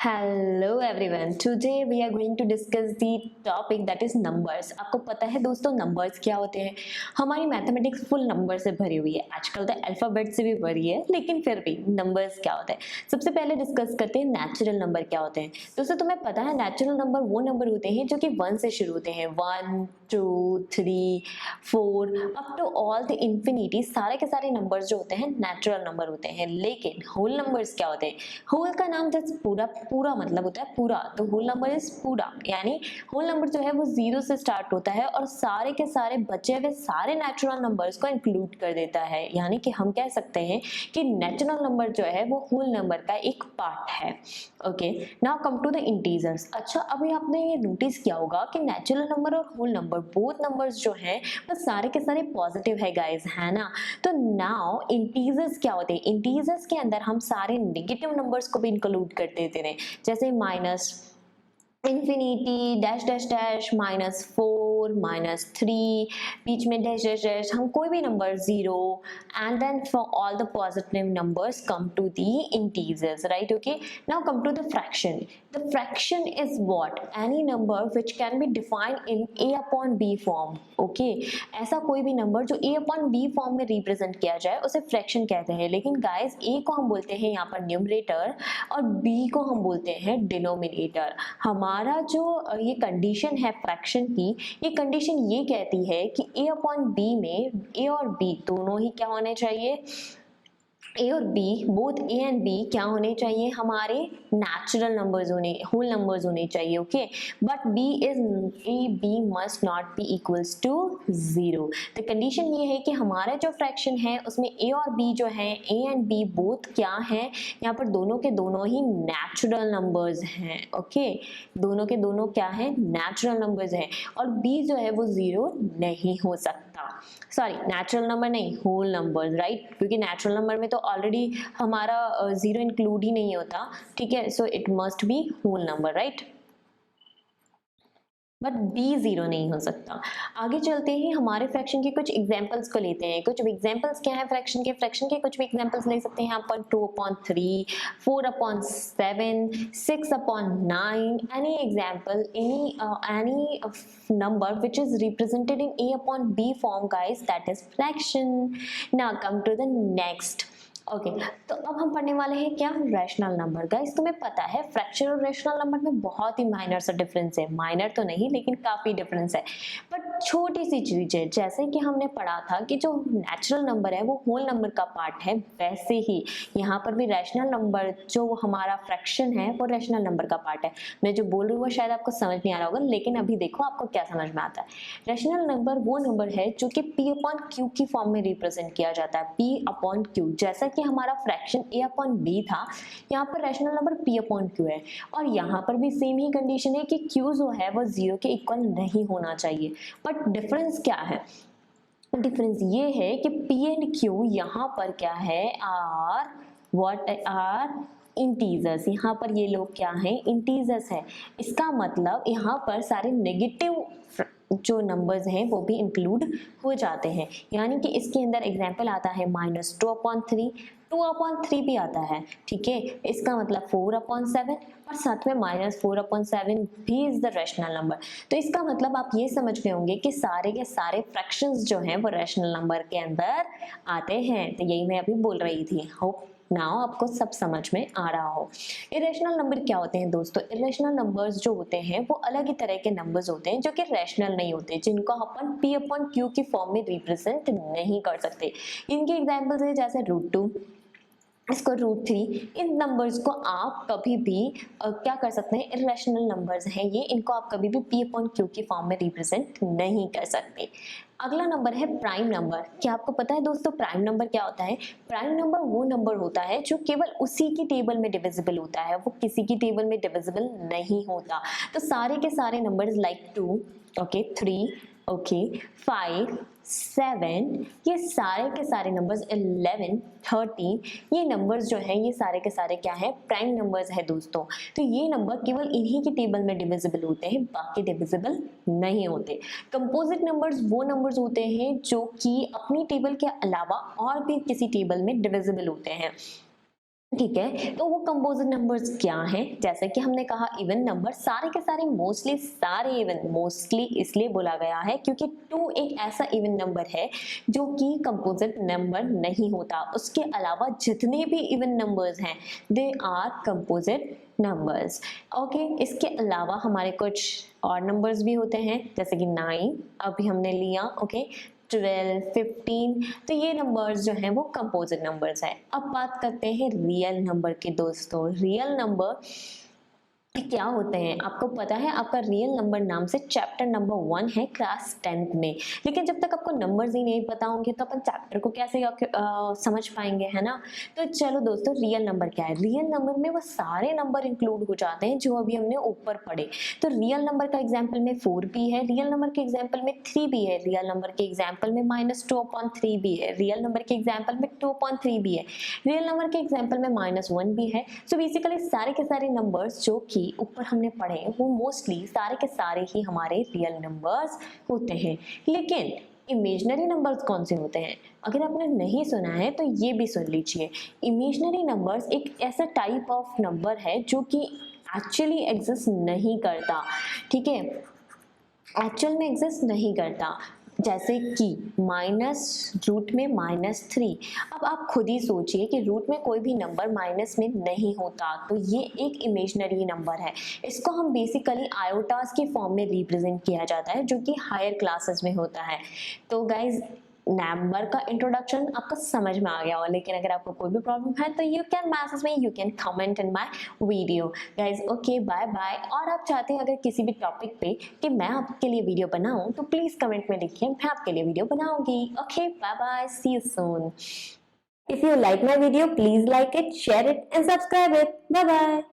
Hello everyone, today we are going to discuss the topic that is numbers. आपको पता है दोस्तों numbers क्या होते हैं। हमारी मैथमेटिक्स फुल नंबर से भरी हुई है, आजकल तो अल्फाबेट से भी भरी है, लेकिन फिर भी नंबर्स क्या होते हैं। सबसे पहले डिस्कस करते हैं नेचुरल नंबर क्या होते हैं। दोस्तों तुम्हें पता है नेचुरल नंबर वो नंबर होते हैं जो कि 1 से शुरू होते हैं, 1 2 3 4 up to all the infinity. सारे के सारे नंबर्स जो होते हैं नेचुरल नंबर होते हैं। लेकिन होल नंबर्स क्या होते हैं। होल का नाम जस्ट पूरा मतलब होता है पूरा, तो होल नंबर इज पूरा, यानी होल नंबर जो है वो 0 से स्टार्ट होता है और सारे के सारे बचे हुए सारे नेचुरल नंबर्स को इंक्लूड कर देता है। यानी कि हम कह सकते हैं कि नेचुरल नंबर जो है वो होल नंबर का एक पार्ट है। Okay, now come to the integers. अच्छा, अभी आपने ये नोटिस किया होगा कि नेचुरल नंबर और होल नंबर बोथ नंबर्स जो हैं वो सारे के सारे पॉजिटिव है गाइस, है ना। तो नाउ इंटीजर्स क्या होते हैं। इंटीजर्स के अंदर हम सारे नेगेटिव नंबर्स को भी इंक्लूड कर देते हैं, जैसे minus infinity dash dash dash -4 -3 बीच में डैश डैश डैश, हम कोई भी number 0 and then for all the positive numbers come to the integers, right. Okay, now come to the fraction. The fraction is what, any number which can be defined in a upon b form. ओके, ऐसा कोई भी number जो a upon b form में represent किया जाए उसे fraction कहते हैं। लेकिन गाइस a को हम बोलते हैं यहाँ पर न्यूमरेटर और b को हम बोलते हैं डिनोमिनेटर। हमारा जो ये कंडीशन है फ्रैक्शन की, ये कंडीशन ये कहती है कि a अपॉन b में a और b दोनों ही क्या होने चाहिए, ए और B, both A and B क्या होने चाहिए, हमारे नेचुरल नंबर्स होने, होल नंबर्स होने चाहिए। Okay, but B is A B must not be equals to 0। तो कंडीशन ये है कि हमारा जो फ्रैक्शन है उसमें ए और बी जो है, ए एंड बी बोथ क्या है, यहाँ पर दोनों के दोनों ही नेचुरल नंबर्स हैं। ओके, दोनों के दोनों क्या है, नेचुरल नंबर्स हैं और बी जो है वो 0 नहीं हो सकता। सॉरी, नेचुरल नंबर नहीं, होल नंबर्स, राइट, क्योंकि नेचुरल नंबर में तो ऑलरेडी हमारा 0 इंक्लूड ही नहीं होता। ठीक है, so it must be whole number, right, but b 0 नहीं हो सकता। आगे चलते ही हमारे फ्रैक्शन के कुछ एग्जांपल्स को लेते हैं। कुछ एग्जांपल्स क्या है फ्रैक्शन के कुछ भी एग्जांपल्स ले सकते हैं यहाँ पर 2/3, 4/7, 6/9, any example, any number which is represented in a upon b form guys, that is fraction. Now come to the next. Okay तो अब हम पढ़ने वाले हैं क्या, रैशनल नंबर। गाइस तुम्हें पता है फ्रैक्शन और रैशनल नंबर में बहुत ही माइनर सा डिफरेंस है, माइनर तो नहीं लेकिन काफी डिफरेंस है, बट छोटी सी चीज है। जैसे कि हमने पढ़ा था कि जो नेचुरल नंबर है वो होल नंबर का पार्ट है, वैसे ही यहाँ पर भी रैशनल नंबर जो हमारा फ्रैक्शन है वो रैशनल नंबर का पार्ट है। मैं जो बोल रही हूँ वो शायद आपको समझ नहीं आ रहा होगा, लेकिन अभी देखो आपको क्या समझ में आता है। रैशनल नंबर वो नंबर है जो कि p अपॉन q की फॉर्म में रिप्रेजेंट किया जाता है, p अपॉन q। जैसा कि हमारा फ्रैक्शन a अपॉन b था, यहाँ पर rational number p upon q है और यहाँ पर भी सेम ही कंडीशन है कि q जो है वो 0 के इक्वल नहीं होना चाहिए। बट डिफरेंस क्या है, डिफरेंस ये है कि p एंड q यहाँ पर क्या है, आर व्हाट आर इंटीजर्स। यहाँ पर ये लोग क्या हैं, इंटीजर्स है। इसका मतलब यहाँ पर सारे नेगेटिव जो नंबर्स हैं वो भी इंक्लूड हो जाते हैं। यानी कि इसके अंदर एग्जांपल आता है -2/3, 2/3 भी आता है। ठीक है, इसका मतलब 4/7 और साथ में -4/7 भी इज द रैशनल नंबर। तो इसका मतलब आप ये समझ गए होंगे कि सारे के सारे फ्रैक्शंस जो हैं वो रैशनल नंबर के अंदर आते हैं। तो यही मैं अभी बोल रही थी। होप नाउ आपको सब समझ में आ रहा हो। इरेशनल नंबर क्या होते हैं दोस्तों, इरेशनल नंबर्स जो होते हैं वो अलग ही तरह के नंबर्स होते हैं जो कि रैशनल नहीं होते, जिनको अपन p अपॉन q की फॉर्म में रिप्रेजेंट नहीं कर सकते। इनके एग्जांपल्स है जैसे √2, इसको √3। इन नंबर्स को आप कभी भी क्या कर सकते हैं, इरेशनल नंबर्स हैं ये, इनको आप कभी भी p अपॉन q की फॉर्म में रिप्रेजेंट नहीं कर सकते। अगला नंबर है प्राइम नंबर। क्या आपको पता है दोस्तों प्राइम नंबर क्या होता है। प्राइम नंबर वो नंबर होता है जो केवल उसी की टेबल में डिविजिबल होता है, वो किसी की टेबल में डिविजिबल नहीं होता। तो सारे के सारे नंबर्स लाइक 2, ओके 3, ओके 5, 7, ये सारे के सारे नंबर्स 11, 13, ये नंबर्स जो है ये सारे के सारे क्या है, प्राइम नंबर्स है दोस्तों। तो ये नंबर केवल इन्हीं की टेबल में डिविजिबल होते हैं, बाकी डिविजिबल नहीं होते। कंपोजिट नंबर्स वो नंबर्स होते हैं जो कि अपनी टेबल के अलावा और भी किसी टेबल में डिविजिबल होते हैं। ठीक है, तो वो कंपोजिट नंबर्स क्या हैं? जैसे कि हमने कहा इवन नंबर, सारे के सारे मोस्टली सारे इवन, मोस्टली इसलिए बोला गया है क्योंकि 2 एक ऐसा इवन नंबर है जो कि कंपोजिट नंबर नहीं होता। उसके अलावा जितने भी इवन नंबर्स हैं they are composite numbers. Okay, इसके अलावा हमारे कुछ और नंबर्स भी होते हैं जैसे कि 9 अभी हमने लिया। ओके, 12, 15, तो ये नंबर्स जो हैं वो कंपोजिट नंबर्स हैं। अब बात करते हैं रियल नंबर की दोस्तों। रियल नंबर क्या होते हैं आपको पता है? आपका रियल नंबर नाम से चैप्टर नंबर 1 है क्लास 10th में। लेकिन जब तक आपको नंबर्स ही नहीं पता होंगे तो अपन चैप्टर को कैसे समझ पाएंगे, है ना? तो चलो दोस्तों, रियल नंबर क्या है? रियल नंबर में वो सारे नंबर इंक्लूड हो जाते हैं जो अभी हमने ऊपर पढ़े। तो रियल नंबर का एग्जाम्पल में 4 भी है, रियल नंबर के एग्जाम्पल में 3 भी है, रियल नंबर के एग्जाम्पल में -2/3 भी है, रियल नंबर के एग्जाम्पल में 2/3 भी है, रियल नंबर के एग्जाम्पल में -1 भी है। सो बेसिकली सारे के सारे नंबर्स जो कि ऊपर हमने पढ़े वो मोस्टली सारे के सारे ही हमारे रियल नंबर्स होते हैं। लेकिन इमेजिनरी नंबर्स कौन से होते हैं? अगर आपने नहीं सुना है तो ये भी सुन लीजिए। इमेजिनरी नंबर्स एक ऐसा टाइप ऑफ नंबर है जो कि एक्चुअली एग्जिस्ट नहीं करता। ठीक है, एक्चुअल में एग्जिस्ट नहीं करता। जैसे कि माइनस रूट में -3। अब आप खुद ही सोचिए कि रूट में कोई भी नंबर माइनस में नहीं होता, तो ये एक इमेजिनरी नंबर है। इसको हम बेसिकली आयोटास के फॉर्म में रिप्रेजेंट किया जाता है जो कि हायर क्लासेस में होता है। तो गाइज, नंबर का इंट्रोडक्शन आपको समझ में आ गया होगा, लेकिन अगर आपको कोई भी प्रॉब्लम है तो you can message me, you can comment in my video. Guys okay, bye bye. और आप चाहते हैं अगर किसी भी टॉपिक पे कि मैं आपके लिए वीडियो बनाऊं तो प्लीज कमेंट में लिखिए, मैं आपके लिए वीडियो बनाऊंगी। Okay, bye bye, see you soon. If you like my video, please like it, share it and subscribe it. Bye bye.